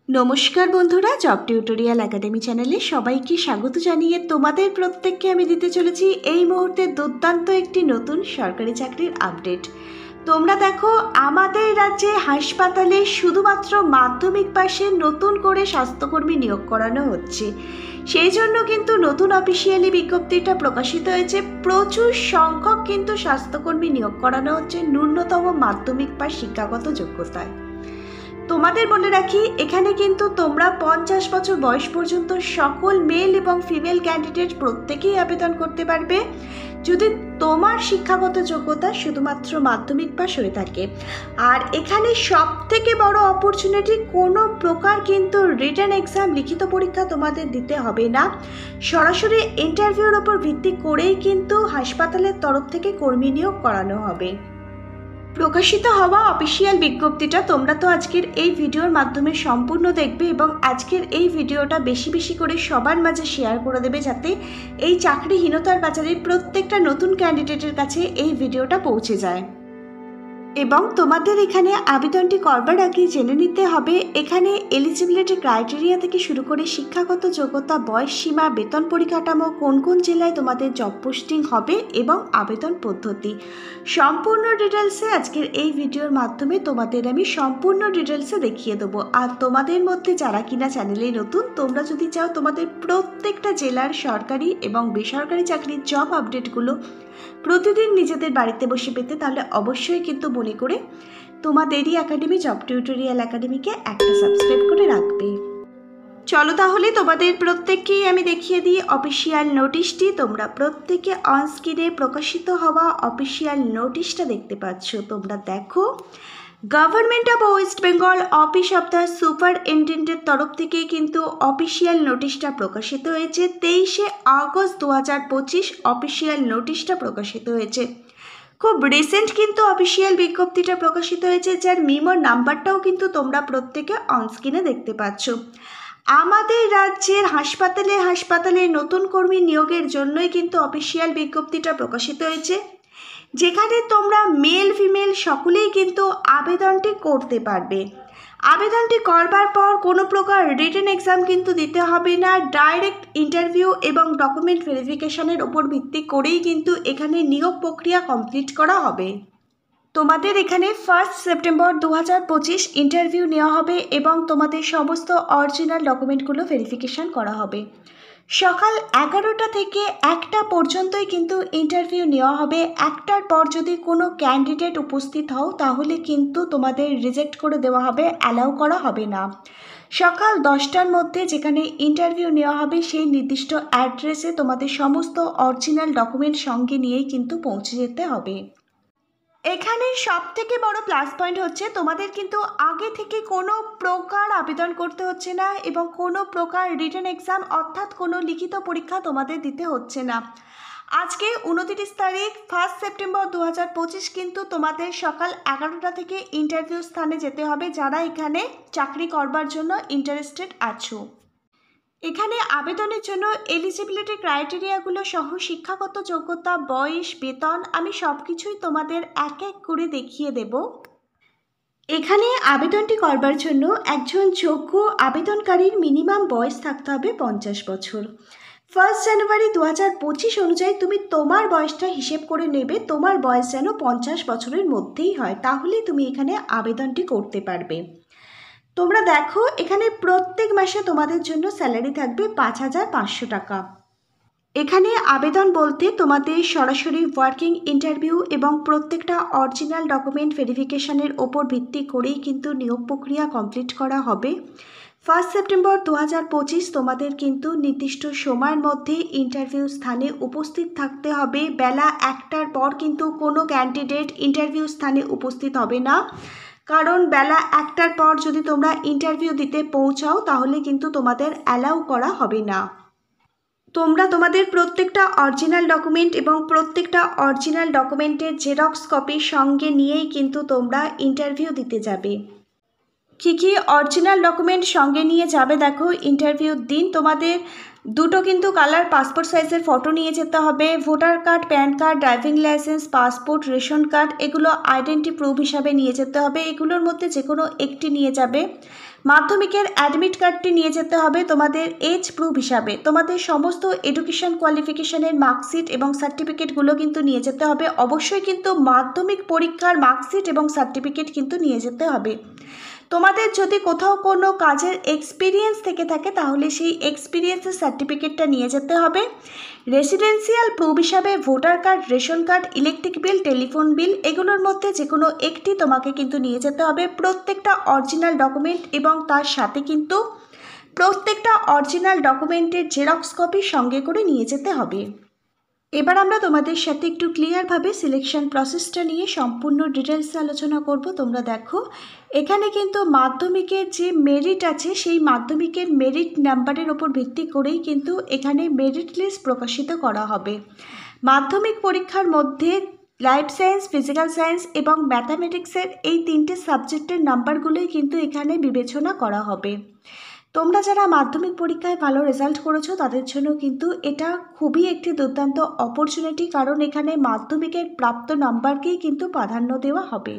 নমস্কার বন্ধুরা, job tutorial academy চ্যানেলে সবাইকে স্বাগত জানিয়ে তোমাদের প্রত্যেককে আমি দিতে চলেছি এই মুহূর্তে দুর্দান্ত একটি নতুন সরকারি চাকরির আপডেট। তোমরা দেখো, আমাদের রাজ্যে হাসপাতালে শুধুমাত্র মাধ্যমিক পাশে নতুন করে স্বাস্থ্যকর্মী নিয়োগ করানো হচ্ছে। সেই জন্য কিন্তু নতুন অফিসিয়ালি বিজ্ঞপ্তিটা প্রকাশিত হয়েছে। প্রচুর সংখ্যক কিন্তু স্বাস্থ্যকর্মী নিয়োগ করানো হচ্ছে ন্যূনতম মাধ্যমিক পাশ শিক্ষাগত যোগ্যতায়। তোমাদের বলে রাখি, এখানে কিন্তু তোমরা 50 বছর বয়স পর্যন্ত সকল মেল এবং ফিমেল ক্যান্ডিডেট প্রত্যেকেই আবেদন করতে পারবে, যদি তোমার শিক্ষাগত যোগ্যতা শুধুমাত্র মাধ্যমিক পাস হয়ে থাকে। আর এখানে সব থেকে বড় অপরচুনিটি, কোনো প্রকার কিন্তু রিটেন এক্সাম লিখিত পরীক্ষা তোমাদের দিতে হবে না। সরাসরি ইন্টারভিউর ওপর ভিত্তি করেই কিন্তু হাসপাতালের তরফ থেকে কর্মী নিয়োগ করানো হবে। প্রকাশিত হওয়া অফিসিয়াল বিজ্ঞপ্তিটা তোমরা তো আজকের এই ভিডিওর মাধ্যমে সম্পূর্ণ দেখবে এবং আজকের এই ভিডিওটা বেশি বেশি করে সবার মাঝে শেয়ার করে দেবে, যাতে এই চাকরিহীনতার বাজারের প্রত্যেকটা নতুন ক্যান্ডিডেটের কাছে এই ভিডিওটা পৌঁছে যায়। এবং তোমাদের এখানে আবেদনটি করবার আগে জেনে নিতে হবে এখানে এলিজিবিলিটি ক্রাইটেরিয়া থেকে শুরু করে শিক্ষাগত যোগ্যতা, বয়স সীমা, বেতন পরিকাঠামো, কোন কোন জেলায় তোমাদের জব পোস্টিং হবে এবং আবেদন পদ্ধতি, সম্পূর্ণ ডিটেলসে আজকের এই ভিডিওর মাধ্যমে তোমাদের আমি সম্পূর্ণ ডিটেলসে দেখিয়ে দেবো। আর তোমাদের মধ্যে যারা কিনা চ্যানেলে নতুন, তোমরা যদি চাও তোমাদের প্রত্যেকটা জেলার সরকারি এবং বেসরকারি চাকরির জব আপডেটগুলো প্রতিদিন নিজেদের বাড়িতে বসে পেতে, তাহলে অবশ্যই কিন্তু মনে করে তোমাদেরই একাডেমি জব টিউটোরিয়াল একাডেমিকে একটা সাবস্ক্রাইব করে রাখবে। চলো তাহলে তোমাদের প্রত্যেককেই আমি দেখিয়ে দিই অফিসিয়াল নোটিশটি। তোমরা প্রত্যেকে অন স্ক্রিনে প্রকাশিত হওয়া অফিসিয়াল নোটিশটা দেখতে পাচ্ছ। তোমরা দেখো, government of West Bengal office of the সুপারিনটেন্ডেন্টের তরফ থেকে কিন্তু অফিসিয়াল নোটিশটা প্রকাশিত হয়েছে। 23শে আগস্ট 2025 অফিসিয়াল নোটিশটা প্রকাশিত হয়েছে। খুব রিসেন্ট কিন্তু অফিসিয়াল বিজ্ঞপ্তিটা প্রকাশিত হয়েছে, যার মিমো নাম্বারটাও কিন্তু তোমরা প্রত্যেকে অনস্ক্রিনে দেখতে পাচ্ছ। আমাদের রাজ্যের হাসপাতালে নতুন কর্মী নিয়োগের জন্যই কিন্তু অফিসিয়াল বিজ্ঞপ্তিটা প্রকাশিত হয়েছে, যেখানে তোমরা মেল ফিমেল সকলেই কিন্তু আবেদনটি করতে পারবে। আবেদনটি করবার পর কোনো প্রকার রিটেন এক্সাম কিন্তু দিতে হবে না। ডাইরেক্ট ইন্টারভিউ এবং ডকুমেন্ট ভেরিফিকেশনের ওপর ভিত্তি করেই কিন্তু এখানে নিয়োগ প্রক্রিয়া কমপ্লিট করা হবে। তোমাদের এখানে 1 সেপ্টেম্বর 2025 ইন্টারভিউ নেওয়া হবে এবং তোমাদের সমস্ত অরিজিনাল ডকুমেন্টগুলো ভেরিফিকেশন করা হবে। সকাল 11টা থেকে 1টা পর্যন্তই কিন্তু ইন্টারভিউ নেওয়া হবে। 1টার পর যদি কোনো ক্যান্ডিডেট উপস্থিত হও তাহলে কিন্তু তোমাদের রিজেক্ট করে দেওয়া হবে, অ্যালাউ করা হবে না। সকাল 10টার মধ্যে যেখানে ইন্টারভিউ নেওয়া হবে সেই নির্দিষ্ট অ্যাড্রেসে তোমাদের সমস্ত অরিজিনাল ডকুমেন্ট সঙ্গে নিয়েই কিন্তু পৌঁছে যেতে হবে। এখানে সব থেকে বড় প্লাস পয়েন্ট হচ্ছে তোমাদের কিন্তু আগে থেকে কোনো প্রকার আবেদন করতে হচ্ছে না এবং কোনো প্রকার রিটেন এক্সাম অর্থাৎ কোনো লিখিত পরীক্ষা তোমাদের দিতে হচ্ছে না। আজকে 29 তারিখ 1 সেপ্টেম্বর 2025 কিন্তু তোমাদের সকাল 11টা থেকে ইন্টারভিউ স্থানে যেতে হবে, যারা এখানে চাকরি করবার জন্য ইন্টারেস্টেড আছো। এখানে আবেদনের জন্য এলিজিবিলিটি ক্রাইটেরিয়াগুলো সহ শিক্ষাগত যোগ্যতা, বয়স, বেতন আমি সব কিছুই তোমাদের এক এক করে দেখিয়ে দেব। এখানে আবেদনটি করবার জন্য একজন যোগ্য আবেদনকারীর মিনিমাম বয়স থাকতে হবে 50 বছর। 1 জানুয়ারি 2025 অনুযায়ী তুমি তোমার বয়সটা হিসেব করে নেবে, তোমার বয়স যেন 50 বছরের মধ্যেই হয়, তাহলেই তুমি এখানে আবেদনটি করতে পারবে। তোমরা দেখো, এখানে প্রত্যেক মাসে তোমাদের জন্য স্যালারি থাকবে 5500 টাকা। এখানে আবেদন বলতে তোমাদের সরাসরি ওয়ার্কিং ইন্টারভিউ এবং প্রত্যেকটা অরিজিনাল ডকুমেন্ট ভেরিফিকেশনের ওপর ভিত্তি করেই কিন্তু নিয়োগ প্রক্রিয়া কমপ্লিট করা হবে। 1 সেপ্টেম্বর 2025 তোমাদের কিন্তু নির্দিষ্ট সময়ের মধ্যে ইন্টারভিউ স্থানে উপস্থিত থাকতে হবে। বেলা 1টার পর কিন্তু কোনো ক্যান্ডিডেট ইন্টারভিউ স্থানে উপস্থিত হবে না, কারণ বেলা 1টার পর যদি তোমরা ইন্টারভিউ দিতে পৌঁছাও তাহলে কিন্তু তোমাদের অ্যালাউ করা হবে না। তোমরা তোমাদের প্রত্যেকটা অরিজিনাল ডকুমেন্ট এবং প্রত্যেকটা অরিজিনাল ডকুমেন্টের জেরক্স কপি সঙ্গে নিয়েই কিন্তু তোমরা ইন্টারভিউ দিতে যাবে। কী কী অরিজিনাল ডকুমেন্ট সঙ্গে নিয়ে যাবে দেখো, ইন্টারভিউর দিন তোমাদের দুটো কিন্তু কালার পাসপোর্ট সাইজের ফটো নিয়ে যেতে হবে। Voter card, pan card, driving licence, passport, ration card এগুলো আইডেন্টি প্রুফ হিসাবে নিয়ে যেতে হবে। এগুলোর মধ্যে যে কোনো একটি নিয়ে যাবে। মাধ্যমিকের অ্যাডমিট কার্ডটি নিয়ে যেতে হবে তোমাদের এজ প্রুফ হিসাবে। তোমাদের সমস্ত এডুকেশন কোয়ালিফিকেশনের মার্কশিট এবং সার্টিফিকেটগুলো কিন্তু নিয়ে যেতে হবে। অবশ্যই কিন্তু মাধ্যমিক পরীক্ষার মার্কশিট এবং সার্টিফিকেট কিন্তু নিয়ে যেতে হবে। তোমাদের যদি কোথাও কোনো কাজের এক্সপিরিয়েন্স থেকে থাকে তাহলে সেই এক্সপিরিয়েন্সের সার্টিফিকেটটা নিয়ে যেতে হবে। রেসিডেন্সিয়াল প্রুফ হিসাবে voter card, ration card, electric bill, telephone bill, এগুলোর মধ্যে যে কোনো একটি তোমাকে কিন্তু নিয়ে যেতে হবে। প্রত্যেকটা অরিজিনাল ডকুমেন্ট এবং তার সাথে কিন্তু প্রত্যেকটা অরিজিনাল ডকুমেন্টের জেরক্স কপি সঙ্গে করে নিয়ে যেতে হবে। এবার আমরা তোমাদের সাথে একটু ক্লিয়ারভাবে সিলেকশন প্রসেসটা নিয়ে সম্পূর্ণ ডিটেলসে আলোচনা করব। তোমরা দেখো এখানে কিন্তু মাধ্যমিকের যে মেরিট আছে সেই মাধ্যমিকের মেরিট নাম্বারের ওপর ভিত্তি করেই কিন্তু এখানে মেরিট লিস্ট প্রকাশিত করা হবে। মাধ্যমিক পরীক্ষার মধ্যে লাইফ সায়েন্স, ফিজিক্যাল সায়েন্স এবং ম্যাথামেটিক্সের এই তিনটে সাবজেক্টের নাম্বারগুলোই কিন্তু এখানে বিবেচনা করা হবে। তোমরা যারা মাধ্যমিক পরীক্ষায় ভালো রেজাল্ট করেছো তাদের জন্য কিন্তু এটা খুবই একটি দুর্দান্ত অপরচুনিটি, কারণ এখানে মাধ্যমিকের প্রাপ্ত নাম্বারকেই কিন্তু প্রাধান্য দেওয়া হবে।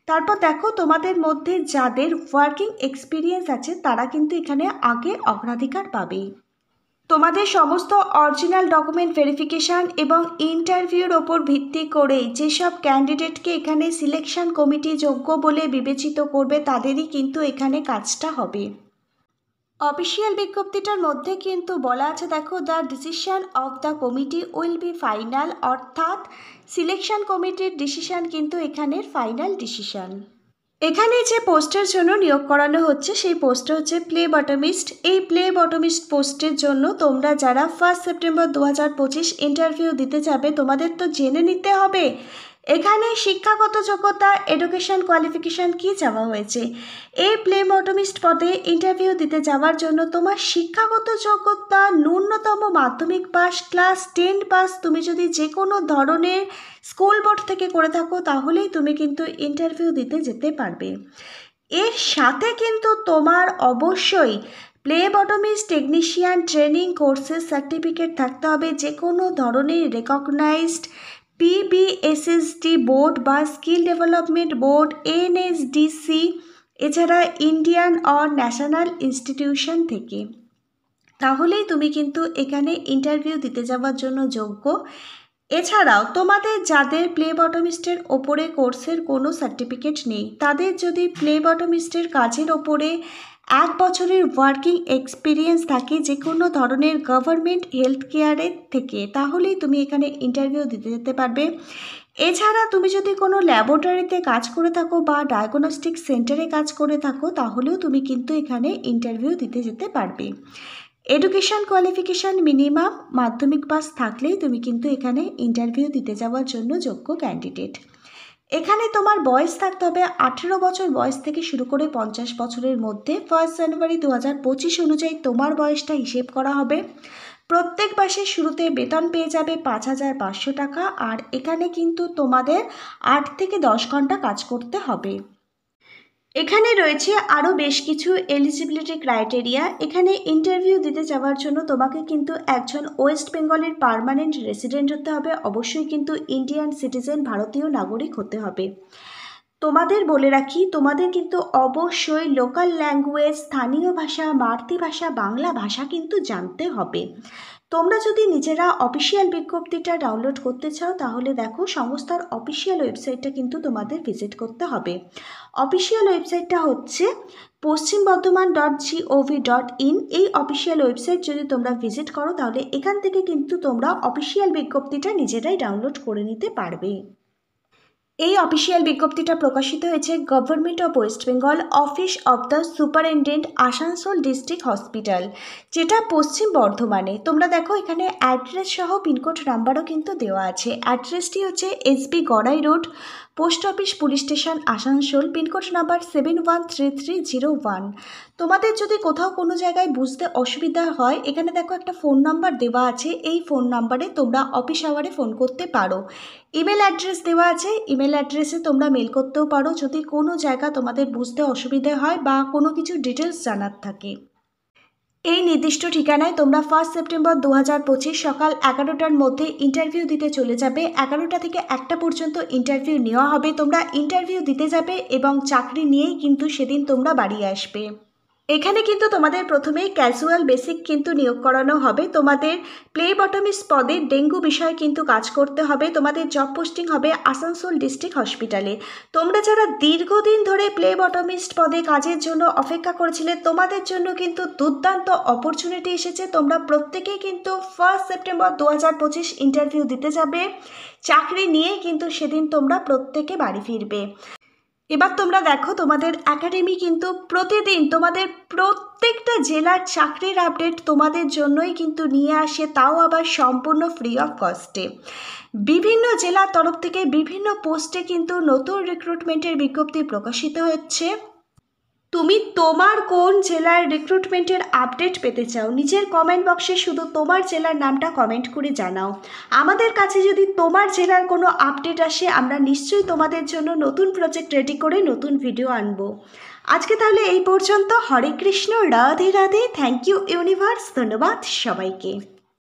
তারপর দেখো তোমাদের মধ্যে যাদের ওয়ার্কিং এক্সপিরিয়েন্স আছে তারা কিন্তু এখানে আগে অগ্রাধিকার পাবে। তোমাদের সমস্ত অরিজিনাল ডকুমেন্ট ভেরিফিকেশান এবং ইন্টারভিউর ওপর ভিত্তি করেই যেসব ক্যান্ডিডেটকে এখানে সিলেকশন কমিটি যোগ্য বলে বিবেচিত করবে তাদেরই কিন্তু এখানে কাজটা হবে। অফিসিয়াল বিজ্ঞপ্তিটার মধ্যে কিন্তু বলা আছে, দেখো, the decision of the committee will be final, অর্থাৎ সিলেকশন কমিটির ডিসিশন কিন্তু এখানের ফাইনাল ডিসিশন। এখানে যে পোস্টের জন্য নিয়োগ করানো হচ্ছে সেই পোস্টটা হচ্ছে প্লে বটমিস্ট। এই প্লে বটমিস্ট পোস্টের জন্য তোমরা যারা 1 সেপ্টেম্বর 2025 ইন্টারভিউ দিতে যাবে তোমাদের তো জেনে নিতে হবে এখানে শিক্ষাগত যোগ্যতা, এডুকেশন কোয়ালিফিকেশান কী চাওয়া হয়েছে। এই প্লে বটমিস্ট পদে ইন্টারভিউ দিতে যাওয়ার জন্য তোমার শিক্ষাগত যোগ্যতা ন্যূনতম মাধ্যমিক পাস, ক্লাস 10 পাস। তুমি যদি যে কোনো ধরনের স্কুল বোর্ড থেকে করে থাকো তাহলেই তুমি কিন্তু ইন্টারভিউ দিতে যেতে পারবে। এর সাথে কিন্তু তোমার অবশ্যই প্লে বটমিস্ট টেকনিশিয়ান ট্রেনিং কোর্সের সার্টিফিকেট থাকতে হবে, যে কোনো ধরনের রেকগনাইজড পিবিএসএসডি বোর্ড বা স্কিল ডেভেলপমেন্ট বোর্ড, এনএসডিসি, এছাড়া ইন্ডিয়ান অর ন্যাশনাল ইনস্টিটিউশন থেকে। তাহলেই তুমি কিন্তু এখানে ইন্টারভিউ দিতে যাওয়ার জন্য যোগ্য। এছাড়াও তোমাদের যাদের প্লে বটমিস্টের ওপরে কোর্সের কোনো সার্টিফিকেট নেই তাদের যদি প্লে বটমিস্টের কাজের ওপরে 1 বছরের ওয়ার্কিং এক্সপিরিয়েন্স থাকে যে কোনো ধরনের গভর্নমেন্ট হেলথ কেয়ারের থেকে, তাহলেই তুমি এখানে ইন্টারভিউ দিতে যেতে পারবে। এছাড়া তুমি যদি কোনো ল্যাবরেটরিতে কাজ করে থাকো বা ডায়াগনস্টিক সেন্টারে কাজ করে থাকো তাহলেও তুমি কিন্তু এখানে ইন্টারভিউ দিতে যেতে পারবে। এডুকেশন কোয়ালিফিকেশান মিনিমাম মাধ্যমিক পাস থাকলেই তুমি কিন্তু এখানে ইন্টারভিউ দিতে যাওয়ার জন্য যোগ্য ক্যান্ডিডেট। এখানে তোমার বয়স থাকতে হবে 18 বছর বয়স থেকে শুরু করে 50 বছরের মধ্যে। 1 জানুয়ারি 2025 অনুযায়ী তোমার বয়সটা হিসেব করা হবে। প্রত্যেক মাসের শুরুতে বেতন পেয়ে যাবে 5,500 টাকা, আর এখানে কিন্তু তোমাদের 8 থেকে 10 ঘন্টা কাজ করতে হবে। এখানে রয়েছে আরও বেশ কিছু এলিজিবিলিটি ক্রাইটেরিয়া। এখানে ইন্টারভিউ দিতে যাওয়ার জন্য তোমাকে কিন্তু একজন ওয়েস্ট বেঙ্গলের পার্মানেন্ট রেসিডেন্ট হতে হবে, অবশ্যই কিন্তু ইন্ডিয়ান সিটিজেন, ভারতীয় নাগরিক হতে হবে। তোমাদের বলে রাখি তোমাদের কিন্তু অবশ্যই লোকাল ল্যাঙ্গুয়েজ, স্থানীয় ভাষা, মাতৃভাষা বাংলা ভাষা কিন্তু জানতে হবে। তোমরা যদি নিজেরা অফিসিয়াল বিজ্ঞপ্তিটা ডাউনলোড করতে চাও তাহলে দেখো সংস্থার অফিসিয়াল ওয়েবসাইটটা কিন্তু তোমাদের ভিজিট করতে হবে। অফিসিয়াল ওয়েবসাইটটা হচ্ছে paschimBardhaman.gov.in। এই অফিসিয়াল ওয়েবসাইট যদি তোমরা ভিজিট করো তাহলে এখান থেকে কিন্তু তোমরা অফিসিয়াল বিজ্ঞপ্তিটা নিজেরাই ডাউনলোড করে নিতে পারবে। এই অফিসিয়াল বিজ্ঞপ্তিটা প্রকাশিত হয়েছে government of West Bengal, office of the superintendent, Asansol district hospital, যেটা পশ্চিম বর্ধমানে। তোমরা দেখো এখানে অ্যাড্রেস সহ পিনকোড নাম্বারও কিন্তু দেওয়া আছে। অ্যাড্রেসটি হচ্ছে SB Gorai road, post office, police station, Asansol, pincode number 713301। তোমাদের যদি কোথাও কোনো জায়গায় বুঝতে অসুবিধা হয় এখানে দেখো একটা ফোন নাম্বার দেওয়া আছে, এই ফোন নাম্বারে তোমরা অফিস আওয়ারে ফোন করতে পারো। ইমেল অ্যাড্রেস দেওয়া আছে, ইমেল অ্যাড্রেসে তোমরা মেল করতেও পারো যদি কোনো জায়গা তোমাদের বুঝতে অসুবিধা হয় বা কোনো কিছু ডিটেলস জানার থাকে। এই নির্দিষ্ট ঠিকানায় তোমরা 1 সেপ্টেম্বর 2025 সকাল 11টার মধ্যে ইন্টারভিউ দিতে চলে যাবে। 11টা থেকে 1টা পর্যন্ত ইন্টারভিউ নেওয়া হবে। তোমরা ইন্টারভিউ দিতে যাবে এবং চাকরি নিয়েই কিন্তু সেদিন তোমরা বাড়ি আসবে। এখানে কিন্তু তোমাদের প্রথমেই ক্যাজুয়াল বেসিক কিন্তু নিয়োগ করানো হবে। তোমাদের প্লে বটমিস্ট পদে ডেঙ্গু বিষয়ে কিন্তু কাজ করতে হবে। তোমাদের জব পোস্টিং হবে আসানসোল ডিস্ট্রিক্ট হসপিটালে। তোমরা যারা দীর্ঘদিন ধরে প্লে বটমিস্ট পদে কাজের জন্য অপেক্ষা করেছিলে, তোমাদের জন্য কিন্তু দুর্দান্ত অপরচুনিটি এসেছে। তোমরা প্রত্যেকেই কিন্তু 1 সেপ্টেম্বর 2025 ইন্টারভিউ দিতে যাবে। চাকরি নিয়ে কিন্তু সেদিন তোমরা প্রত্যেকে বাড়ি ফিরবে। এবার তোমরা দেখো, তোমাদের একাডেমি কিন্তু প্রতিদিন তোমাদের প্রত্যেকটা জেলার চাকরির আপডেট তোমাদের জন্যই কিন্তু নিয়ে আসে, তাও আবার সম্পূর্ণ ফ্রি অফ কস্টে। বিভিন্ন জেলার তরফ থেকে বিভিন্ন পোস্টে কিন্তু নতুন রিক্রুটমেন্টের বিজ্ঞপ্তি প্রকাশিত হচ্ছে। তুমি তোমার কোন জেলার রিক্রুটমেন্টের আপডেট পেতে চাও, নিজের কমেন্ট বক্সে শুধু তোমার জেলার নামটা কমেন্ট করে জানাও। আমাদের কাছে যদি তোমার জেলার কোনো আপডেট আসে, আমরা নিশ্চয়ই তোমাদের জন্য নতুন প্রজেক্ট রেডি করে নতুন ভিডিও আনবো। আজকে তাহলে এই পর্যন্ত। Hare Krishna, Radhe Radhe. Thank you universe. ধন্যবাদ সবাইকে।